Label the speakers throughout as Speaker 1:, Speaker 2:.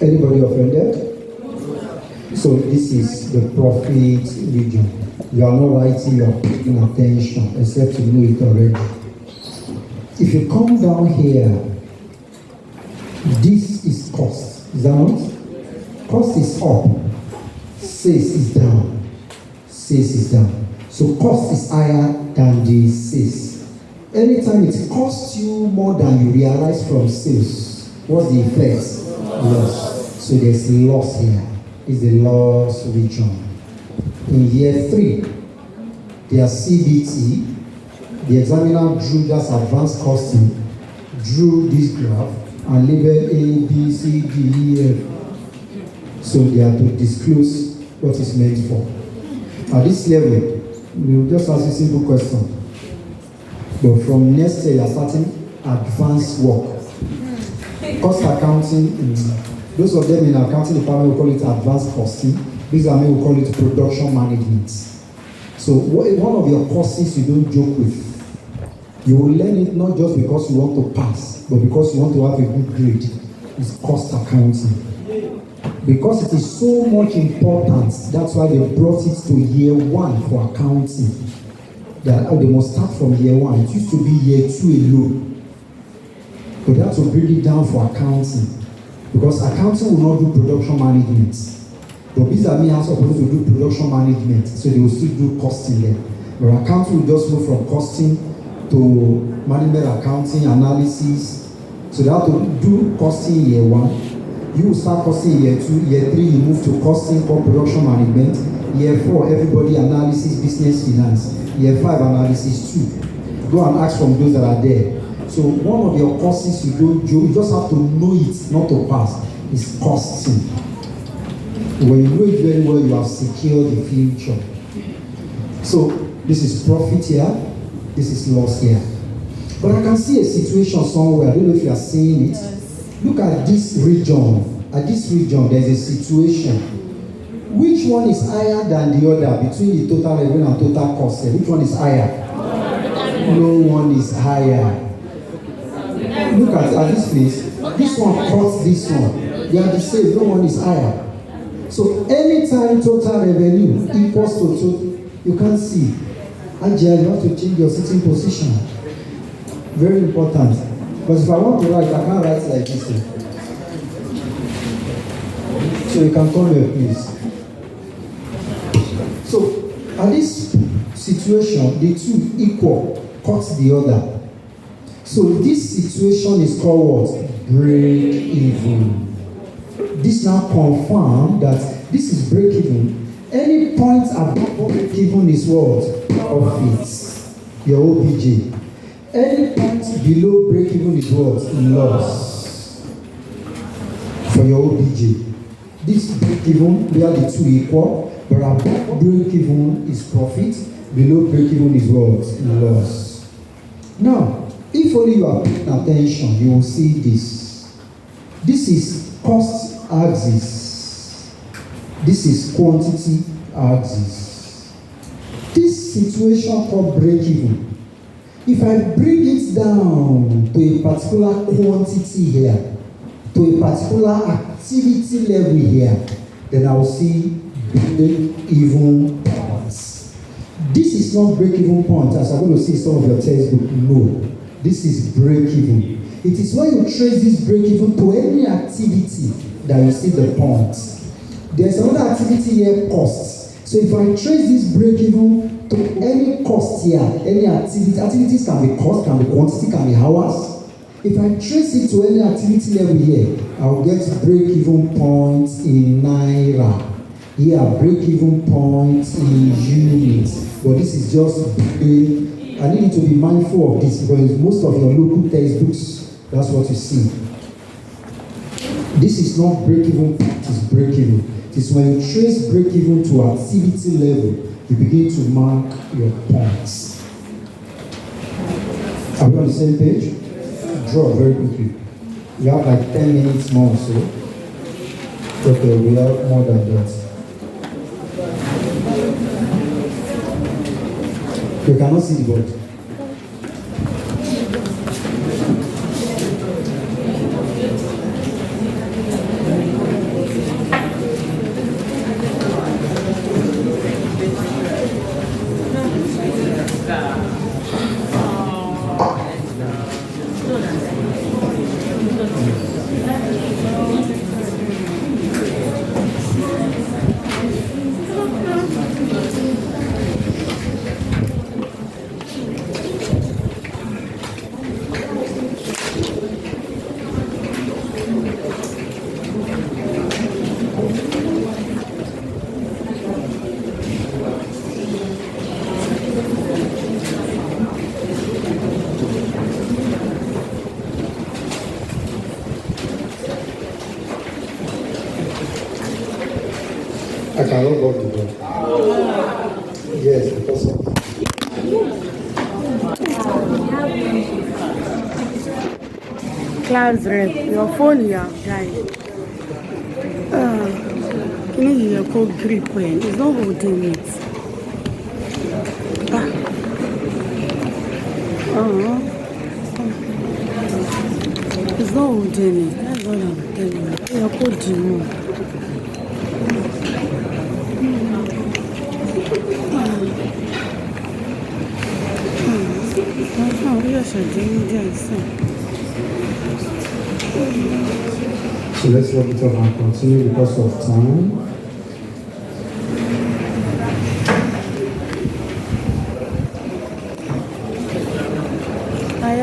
Speaker 1: Anybody offended? So this is the profit region. You are not writing, you are paying attention, except you know it already. If you come down here, this is cost. Is that not? Cost is up. Sales is down. Sales is down. So cost is higher than the sales. Anytime it costs you more than you realize from sales, what's the effect? Loss. So there's loss here. It's the loss region. In year 3, their CBT, the examiner drew just advanced costing, drew this graph, and labeled A, B, C, D, E, F. So they are to disclose what is meant for. At this level, we will just ask a simple question. But from next year, you are starting advanced work. Cost accounting, those of them in accounting department will call it advanced costing. These are me will call it production management. So one of your courses you don't joke with. You will learn it not just because you want to pass, but because you want to have a good grade. It's cost accounting. Because it is so much important, that's why they brought it to year 1 for accounting. That they must start from year 1. It used to be year 2 alone. But that's to bring it down for accounting. Because accounting will not do production management. But Bizami are supposed to do production management, so they will still do costing there. But accounting will just move from costing to management accounting analysis. So they have to do costing year 1. You will start costing year 2, year 3, you move to costing for production management. Year 4, everybody analysis, business finance. Year 5, analysis 2. Go and ask from those that are there. So one of your courses you don't do, you just have to know it, not to pass. It's costing. When you know it very well, you have secured the future. So this is profit here, this is loss here. But I can see a situation somewhere, I don't know if you are seeing it. Look at this region. At this region, there's a situation. Which one is higher than the other between the total revenue and total cost? Which one is higher? No one is higher. Look at this place. This one cuts this one. They are the same. No one is higher. So anytime total revenue equals to total, you can't see. Ajay, you have to change your sitting position. Very important. Because if I want to write, I can't write like this. So you can come here, please. So at this situation, the two equal, cuts the other. So this situation is called what? Break even. This now confirms that this is break even. Any point above break even is what? Profits. Your OBJ. Any point below break even is what? Loss. For your OBJ. This break even, they are the two equal, but above break even is profit, below break even is what? Loss. Now, if only you are paying attention, you will see this. This is cost axis. This is quantity axis. This situation called break even. If I bring it down to a particular quantity here, to a particular activity level here, then I will see break even points. This is not break even point, as I'm going to see some of your textbook. No, this is break even. It is when you trace this break even to any activity that you see the points. There's another activity here, costs. So if I trace this break even to any cost here, any activity, activities can be cost, can be quantity, can be hours. If I trace it to any activity level here, I will get break even points in Naira. Here, break even points in units. But this is just break. I need you to be mindful of this because most of your local textbooks, that's what you see. This is not break even, it is break even. It is when you trace break even to activity level, you begin to mark your points. Are we on the same page? Draw very quickly. We have like 10 minutes more, so. Okay, we have more than that. You cannot see the board. I cannot go to bed. Yes, because of
Speaker 2: Class rep, your phone you have died. You need your code grip when it's not holding it. It's not holding it. That's what I'm telling you. Your code remove.
Speaker 1: So let's work it up and continue because of time.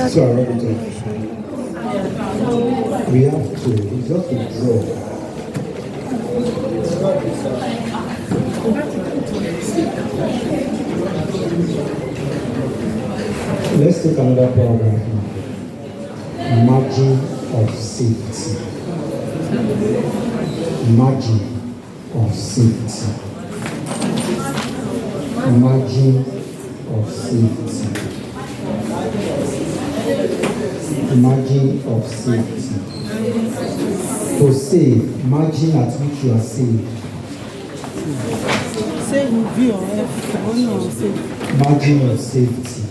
Speaker 1: So I write it up. We have to, it's just a draw. Let's take another paragraph now. Margin of safety. Margin of safety. Margin of safety. Margin of safety. To save, margin at which you are saved.
Speaker 2: Save view or save.
Speaker 1: Margin of safety.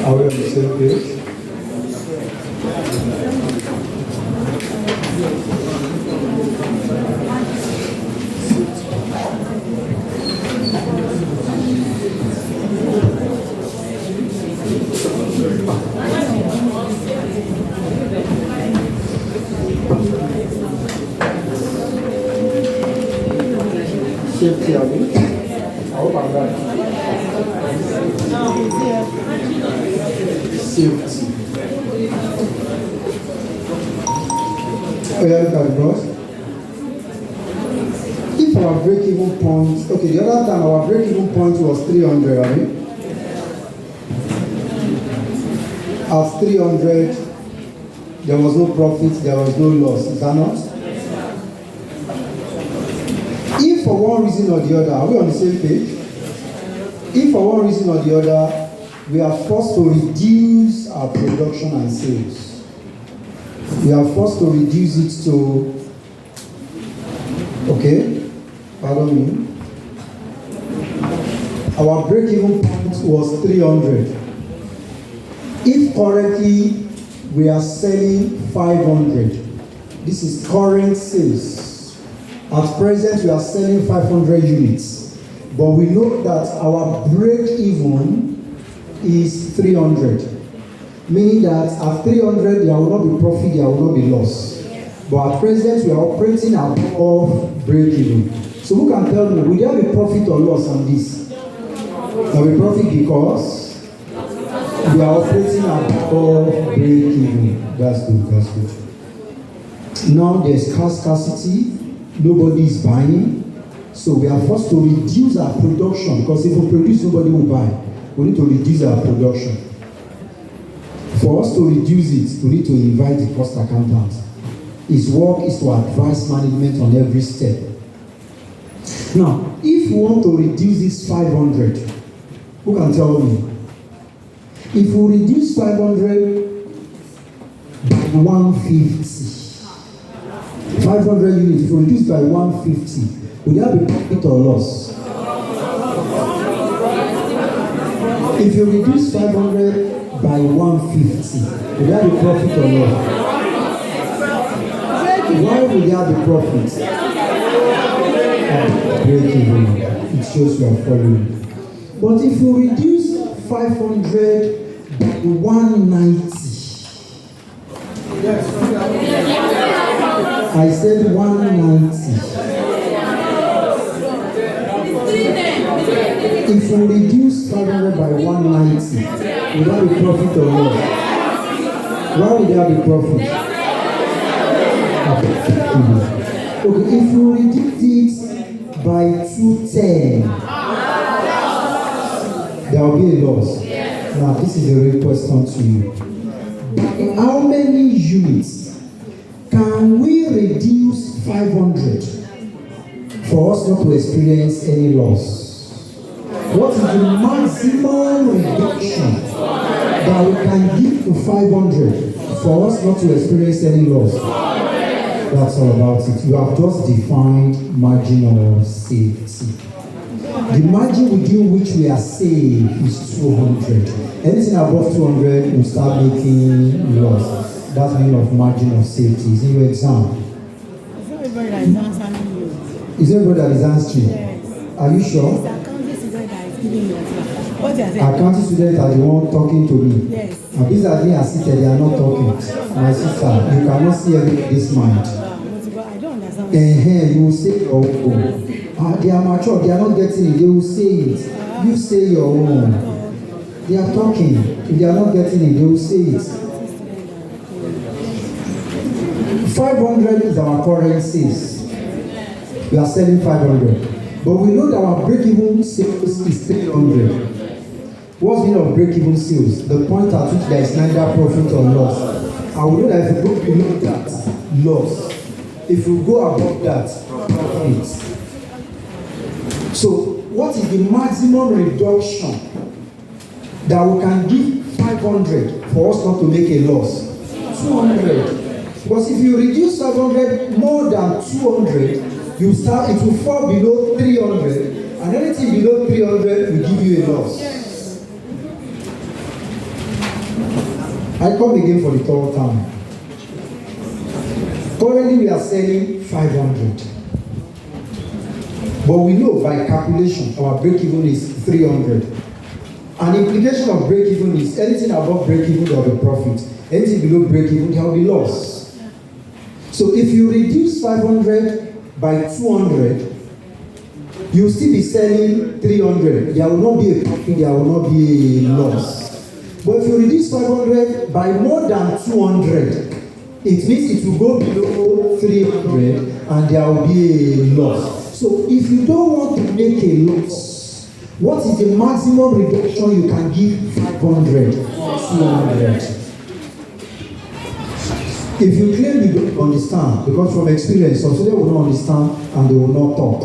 Speaker 1: Are we on the same page? Safety, are we? I hope I'm right. Safety. Oh, yeah, look at the bros. If our break-even point, okay, the other time our break-even point was 300, right? At 300, there was no profit, there was no loss. Is that not? If for one reason or the other, are we on the same page? If for one reason or the other, we are forced to reduce our production and sales. We are forced to reduce it to, okay, pardon me. Our break-even point was 300. If currently we are selling 500, this is current sales. At present, we are selling 500 units, but we know that our break-even is 300, meaning that at 300 there will not be profit, there will not be loss. But at present, we are operating above break-even. So who can tell me, will there be profit or loss on this? There will be profit because we are operating above break-even. That's good, that's good. Now there's scarcity. Nobody is buying, so we are forced to reduce our production because if we produce, nobody will buy. We need to reduce our production. For us to reduce it, we need to invite the cost accountant. His work is to advise management on every step. Now, if we want to reduce this 500, who can tell me? If we reduce 500 by 150, 500 units, if we reduce by 150, would that be profit or loss? If you reduce 500 by 150, would that be profit or loss? Why would that be profit? Break even. It shows you are following. But if you reduce 500 by 190, I said 190. If we reduce 500 by 190, would that be profit or loss? Why would that be profit? Okay, if we reduce it by 210, there will be a loss. Now, this is a real question to you. How many units can we reduce 500 for us not to experience any loss? What is the maximum reduction that we can give to 500 for us not to experience any loss? That's all about it. You have just defined margin of safety. The margin within which we are safe is 200. Anything above 200 will start making loss. That's the meaning of margin of safety. Is in your exam.
Speaker 2: It's not everybody that is answering you.
Speaker 1: Is everybody that is answering?
Speaker 2: Yes.
Speaker 1: Are you sure?
Speaker 2: It's the accounting student that is giving you answer. What you are saying?
Speaker 1: Accounting students are the one talking to me.
Speaker 2: Yes.
Speaker 1: And these are being assisted, they are not talking. My sister, you cannot see this mind.
Speaker 2: I don't understand.
Speaker 1: You will say your own. They are mature, they are not getting it, they will say it. You say your own. They are talking. If they are not getting it, they will say it. 500 is our current sales. We are selling 500. But we know that our break-even sales is 300. What's the meaning of break-even sales? The point at which there is neither profit or loss. And we know that if we go below that, loss. If we go above that, profit. So, what is the maximum reduction that we can give 500 for us not to make a loss? 200. Because if you reduce 500 more than 200, it will fall below 300, and anything below 300 will give you a loss. I come again for the third time. Currently, we are selling 500. But we know by calculation, our break-even is 300. An implication of break-even is anything above break-even, there will be profit. Anything below break-even, there will be loss. So if you reduce 500 by 200, you will still be selling 300. There will not be a profit, there will not be a loss. But if you reduce 500 by more than 200, it means it will go below 300 and there will be a loss. So if you don't want to make a loss, what is the maximum reduction you can give 500? 200. If you claim you don't understand, because from experience, some students will not understand and they will not talk.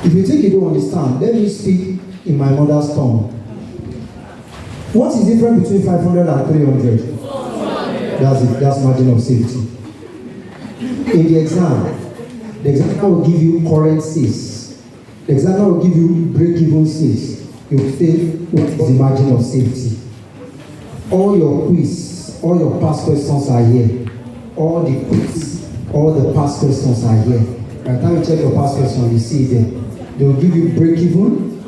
Speaker 1: If you think you don't understand, let me speak in my mother's tongue. What is the difference between 500 and 300? That's it. That's margin of safety. In the examiner will give you current sales. The examiner will give you break-even sales. He will say, what is the margin of safety? All your quiz, all your past questions are here. All the quiz, all the past questions are here. By the time you check your past questions, you see them. They will give you break-even.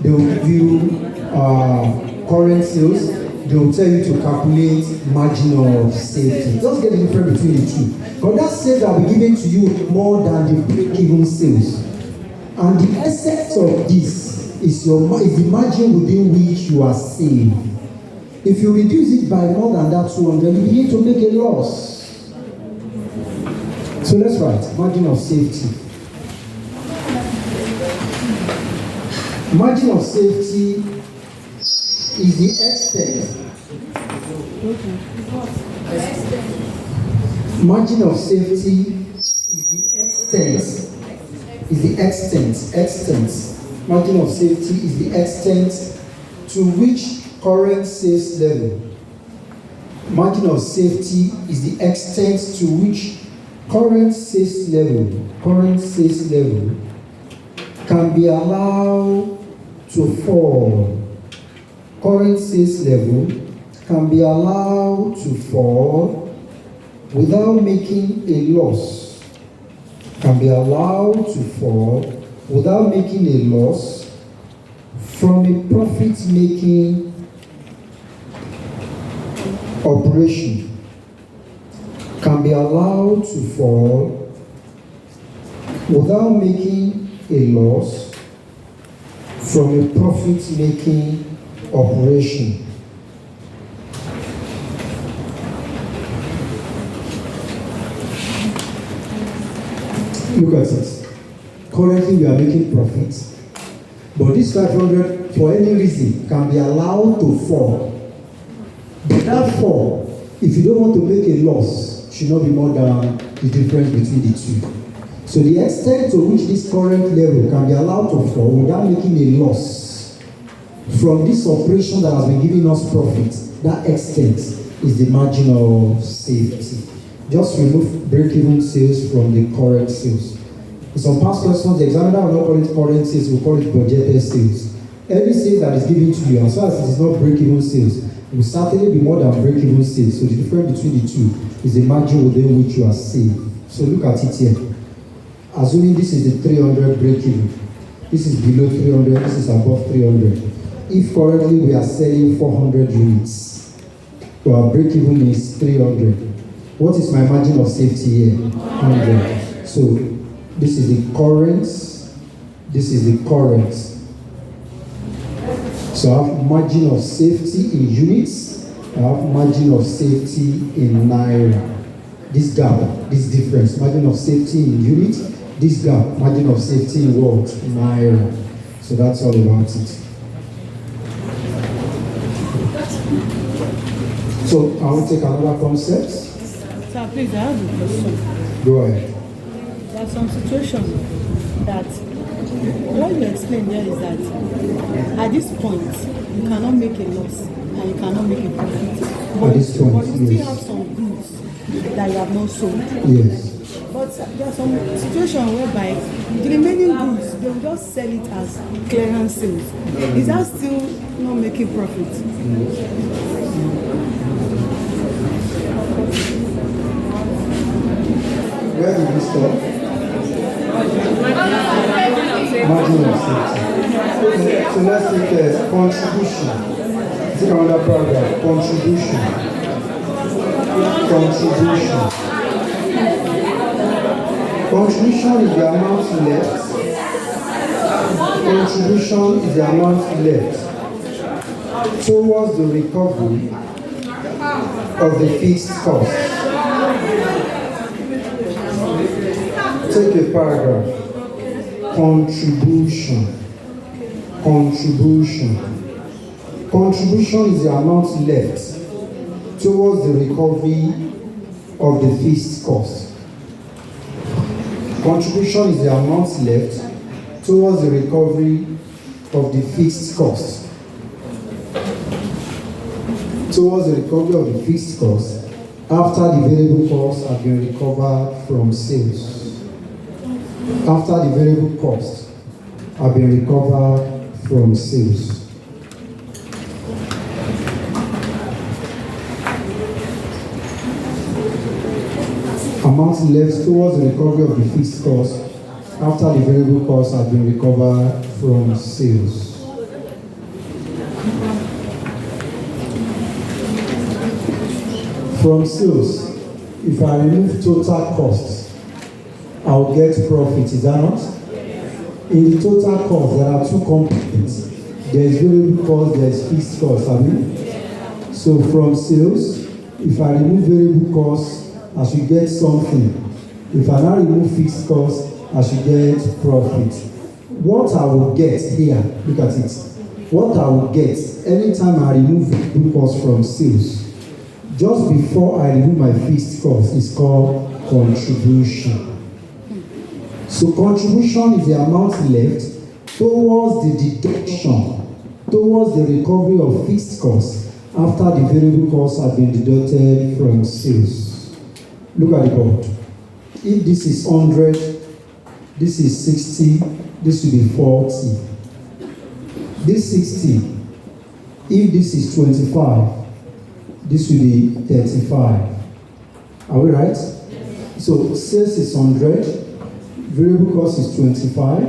Speaker 1: They will give you current sales. They will tell you to calculate margin of safety. Just get the difference between the two. Because that sales that will be given to you more than the break-even sales. And the essence of this is the margin within which you are safe. If you reduce it by more than that 200, you begin to make a loss. So let's write margin of safety. Margin of safety is the extent. Margin of safety is the extent. Margin of safety is the extent to which current sales level. Margin of safety is the extent to which current sales level can be allowed to fall. Current sales level can be allowed to fall without making a loss. Can be allowed to fall without making a loss from a profit-making operation. Can be allowed to fall without making a loss from a profit-making operation. Look at this. Currently, we are making profits, but this 500, for any reason, can be allowed to fall. But that fall, if you don't want to make a loss, should not be more than the difference between the two. So the extent to which this current level can be allowed to fall without making a loss from this operation that has been giving us profit, that extent is the margin of safety. Just remove break-even sales from the current sales. In some past questions, the examiner will not call it current sales, will call it budgeted sales. Any sales that is given to you, as far as it is not break-even sales, it will certainly be more than break-even sales. So the difference between the two is the margin within which you are safe. So look at it here. Assuming this is the 300 break-even, this is below 300, this is above 300. If currently we are selling 400 units, so our break-even is 300. What is my margin of safety here? 100. So this is the current, this is the current. So I have margin of safety in units, I have margin of safety in naira. This gap, this difference, margin of safety in units, this gap, margin of safety in what? Naira. So that's all about it. So I will take another concept.
Speaker 2: Sir, please, I have a question.
Speaker 1: Go ahead.
Speaker 2: There are some situations that what you explained there is that at this point you cannot make a loss and you cannot make a profit.
Speaker 1: At this point,
Speaker 2: but you still
Speaker 1: yes.
Speaker 2: have some goods that you have not sold.
Speaker 1: Yes.
Speaker 2: But there are some situations whereby the remaining goods, they will just sell it as clearance sales. Is that still not making profit?
Speaker 1: Where did we stop? Margin of safety. So let's take contribution. Take another paragraph. Contribution. Contribution. Contribution is the amount left. Contribution is the amount left towards the recovery of the fixed cost. Take a paragraph. Contribution. Contribution. Contribution is the amount left towards the recovery of the fixed cost. Contribution is the amount left towards the recovery of the fixed cost. Towards the recovery of the fixed cost after the variable costs have been recovered from sales. After the variable costs have been recovered from sales. Amount left towards the recovery of the fixed cost after the variable costs have been recovered from sales. From sales, if I remove total costs, I will get profit, is that not? In the total cost, there are two components. There is variable cost, there is fixed cost, have you? So from sales, if I remove variable costs, I should get something. If I now remove fixed costs, I should get profit. What I will get here, look at it. What I will get anytime I remove variable costs from sales, just before I remove my fixed cost, is called contribution. So contribution is the amount left towards the deduction, towards the recovery of fixed costs after the variable costs have been deducted from sales. Look at the board. If this is 100, this is 60, this will be 40. This 60, if this is 25, this will be 35. Are we right? So sales is 100, variable cost is 25.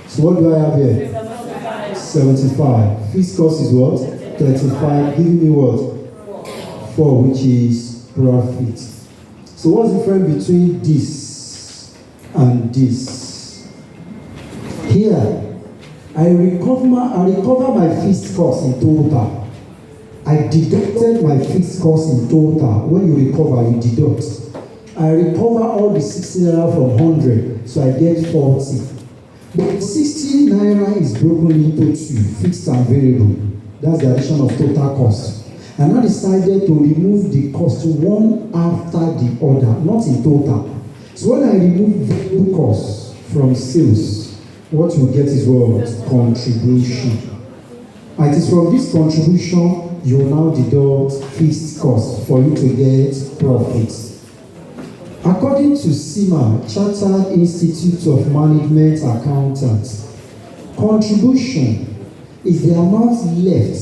Speaker 1: So what do I have here? 75. Fixed cost is what? 35. Giving me what? 4, which is profit. So what's the difference between this and this? Here, I recover my fixed cost in total. I deducted my fixed cost in total. When you recover, you deduct. I recover all the 60 naira from 100, so I get 40. But 60 naira is broken into two, fixed and variable. That's the addition of total cost. And I decided to remove the cost one after the other, not in total. So when I remove variable costs from sales, what you get is what? Contribution. And it is from this contribution you will now deduct fixed costs for you to get profits. According to CIMA, Chartered Institute of Management Accountants, contribution is the amount left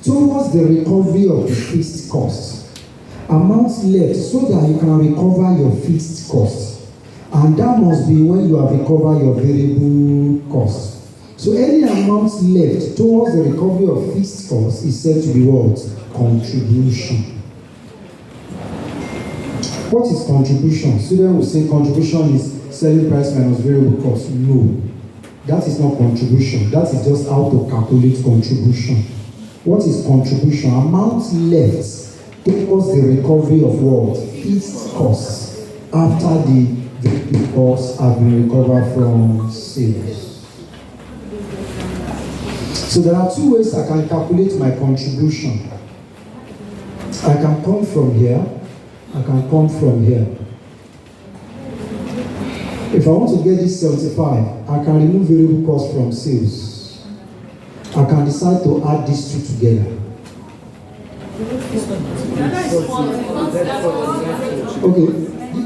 Speaker 1: towards the recovery of the fixed costs. Amount left so that you can recover your fixed costs. And that must be when you have recovered your variable costs. So any amount left towards the recovery of fixed costs is said to be what? Contribution. What is contribution? Students will say contribution is selling price minus variable cost. No, that is not contribution. That is just how to calculate contribution. What is contribution? Amount left towards the recovery of what? Fixed costs after the variable costs have been recovered from sales. So there are two ways I can calculate my contribution. I can come from here. I can come from here. If I want to get this 75, I can remove variable cost from sales. I can decide to add these two together.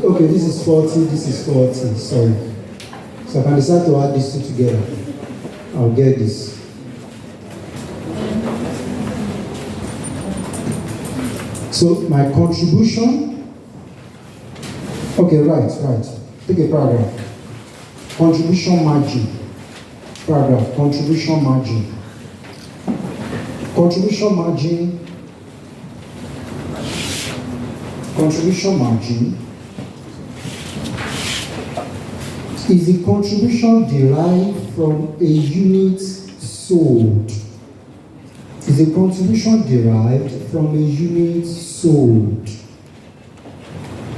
Speaker 1: Okay, this is 40, this is 40, sorry. So I can decide to add these two together. I'll get this. So my contribution, okay, right. Take a paragraph. Contribution margin. Paragraph, contribution margin. Contribution margin. Contribution margin is the contribution derived from a unit sold. Is a contribution derived from a unit sold.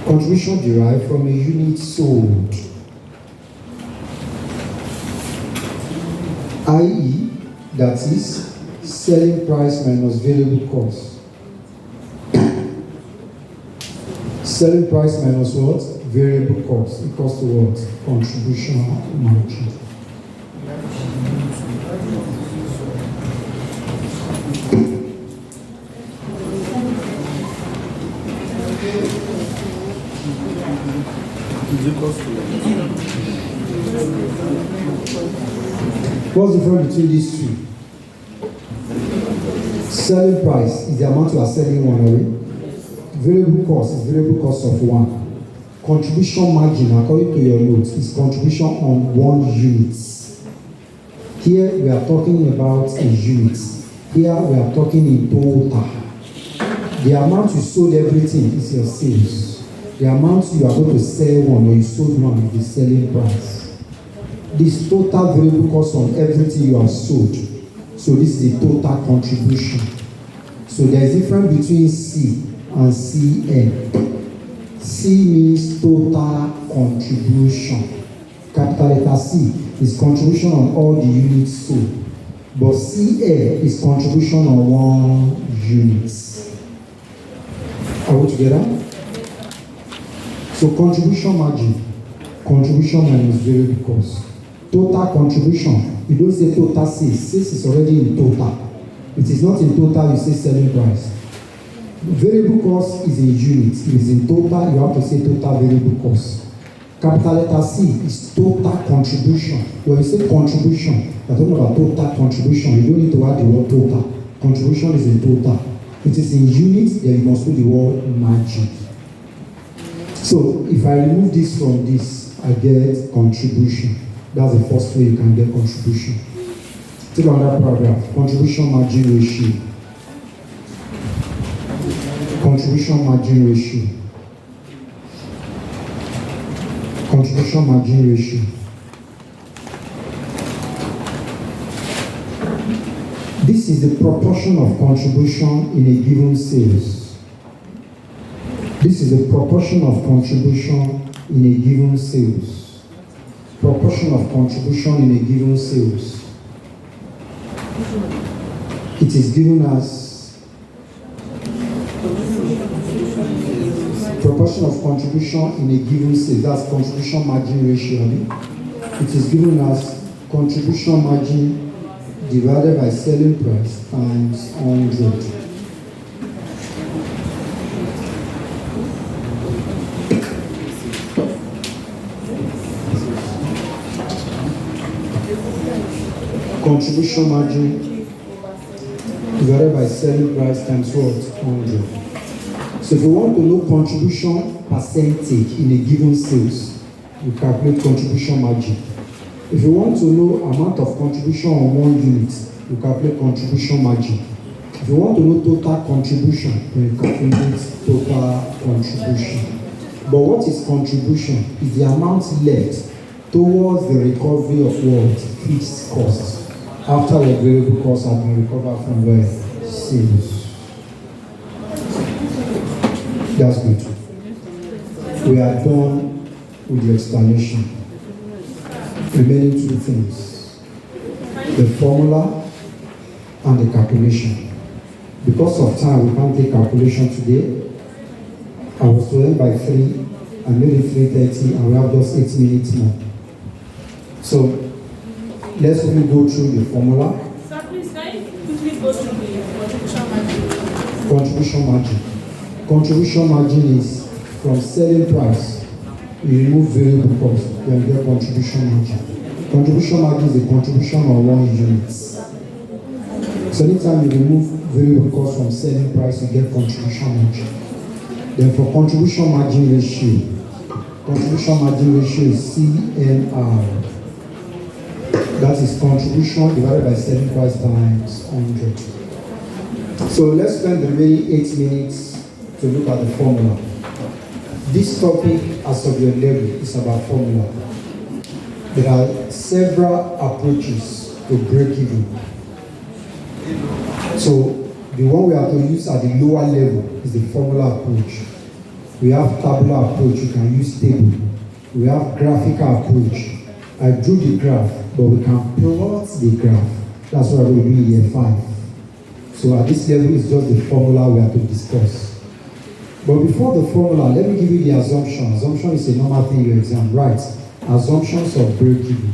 Speaker 1: Contribution derived from a unit sold. I.e., that is selling price minus variable cost. Selling price minus what? Variable cost equals to what? Contribution margin. What's the difference between these two? Selling price is the amount you are selling one away. Variable cost is variable cost of one. Contribution margin, according to your notes, is contribution on one unit. Here we are talking about a unit. Here we are talking in total. The amount you sold everything is your sales. The amount you are going to sell one or you sold one is the selling price. This total variable cost on everything you have sold. So this is the total contribution. So there is a difference between C and CN. C means total contribution. Capital letter C is contribution on all the units sold. But CN is contribution on one unit. Are we together? So contribution margin, contribution minus variable cost. Total contribution, you don't say total sales. Sales is already in total. It is not in total, you say selling price. Variable cost is in units. It is in total, you have to say total variable cost. Capital letter C is total contribution. When you say contribution, you're talking about total contribution. You don't need to add the word total. Contribution is in total. It is in units, then you must put the word margin. So if I remove this from this, I get contribution. That's the first way you can get contribution. Take another paragraph. Contribution margin ratio. Contribution margin ratio. Contribution margin ratio. This is the proportion of contribution in a given sales. This is the proportion of contribution in a given sales. Proportion of contribution in a given sales. It is given as portion of contribution in a given sale, that's contribution margin ratio. It is given as contribution margin divided by selling price times 100. Contribution margin divided by selling price times what? 100. So if you want to know contribution percentage in a given sales, you calculate contribution margin. If you want to know amount of contribution on one unit, you calculate contribution margin. If you want to know total contribution, you calculate total contribution. But what is contribution? Is the amount left towards the recovery of what? Fixed costs. After the variable costs have been recovered from where? Sales. That's good. We are done with the explanation. Remaining two things: the formula and the calculation. Because of time, we can't take calculation today. I was to end by 3, I made it 3:30, and we have just 8 minutes more. So let's quickly go through the formula.
Speaker 3: Sir, please, can you quickly go through the contribution margin?
Speaker 1: Contribution margin. Contribution margin is from selling price, you remove variable cost, then you get contribution margin. Contribution margin is the contribution on one unit. So anytime you remove variable cost from selling price, you get contribution margin. Then for contribution margin ratio is CMR. That is contribution divided by selling price times 100. So let's spend the remaining 8 minutes to look at the formula. This topic, as of your level, is about formula. There are several approaches to break even. So the one we have to use at the lower level is the formula approach. We have tabular approach, you can use table. We have graphical approach. I drew the graph, but we can plot the graph. That's what we do in year 5. So at this level, it's just the formula we have to discuss. But before the formula, let me give you the assumption. Assumption is a normal thing in your exam, right? Assumptions of break-even.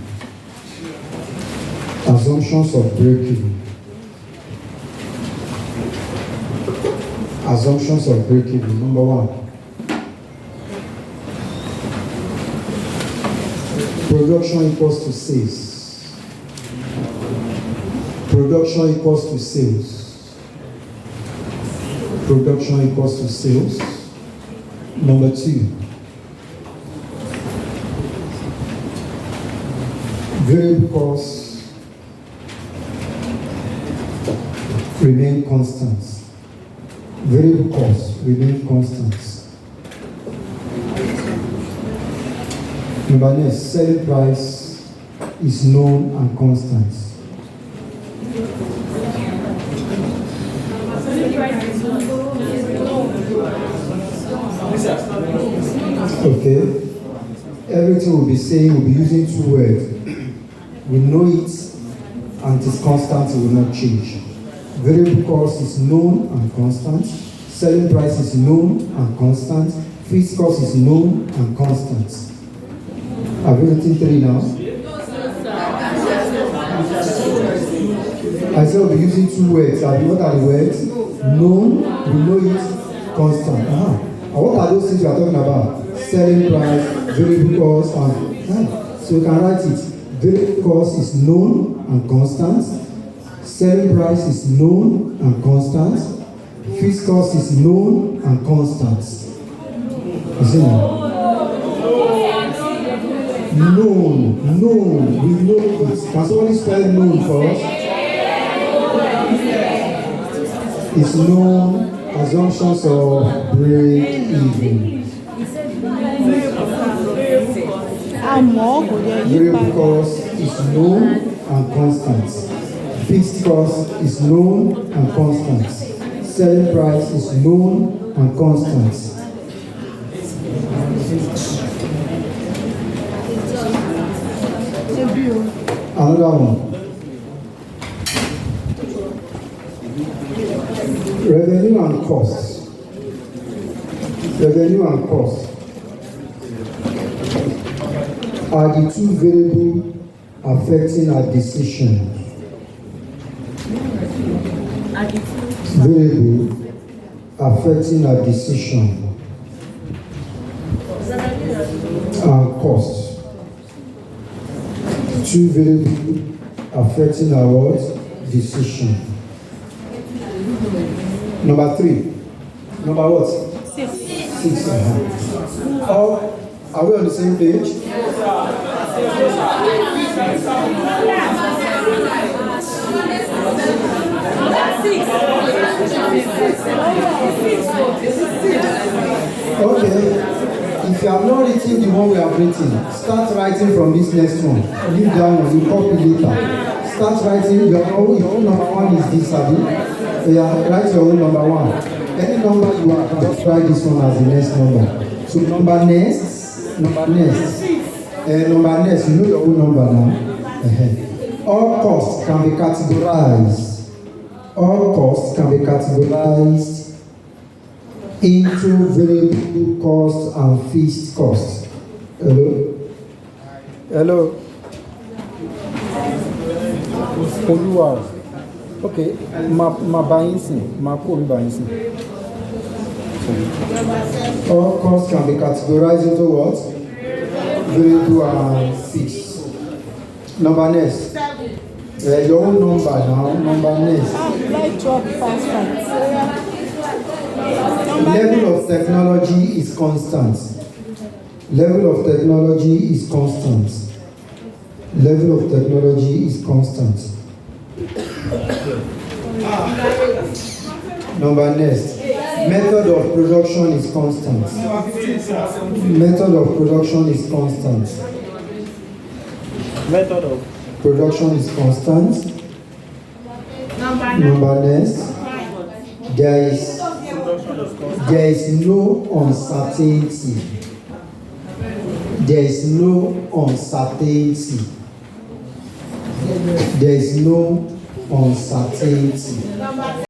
Speaker 1: Assumptions of break-even. Assumptions of break-even. Number 1. Production equals to sales. Production equals to sales. Production equals to sales. Number 2. Variable costs remain constant. Variable costs remain constant. Number 9, selling price is known and constant. Okay. Everything we'll be saying, we'll be using 2 words. We know it and it is constant, it will not change. Variable cost is known and constant. Selling price is known and constant. Fixed cost is known and constant. Have you written 3 now? I said we'll be using 2 words. What are the words? Known, we know it, constant. And what are those things we are talking about? Selling price, variable cost, and so you can write it. Variable cost is known and constant. Selling price is known and constant. Fixed cost is known and constant. You see now? Known, we know it. Can somebody spell known for us? It's known, assumptions of break-even. Variable cost is known and constant. Fixed cost is known and constant. Selling price is known and constant. Another one. Revenue and costs. Revenue Value and cost are the two variables affecting our decision. Variable affecting our decision and cost. Two variables affecting our what? Decision. Number 3. Number what? 6. 6. All, are we on the same page? Okay. If you have not written the one we have written, start writing from this next one. Leave that one, you copy later. Start writing your own number 1 is this, Abi. Yeah, write your own number 1. Any number you have, just write this one as the next number. So number next, you know your own number now. All costs can be categorized. All costs can be categorized into variable cost and fixed cost. Hello? Hello? Olúwa. Okay, ma buying sin, ma kó mi buying sin. All costs can be categorized into what? Variable and fixed. Number next. Your own number now. Number next.
Speaker 2: Like drop fast.
Speaker 1: Level of technology is constant. Level of technology is constant. Level of technology is constant. Number next. Method of production is constant. Method of production is constant. Method of production is constant. Number next. There is no uncertainty. There is no uncertainty. There is no uncertainty.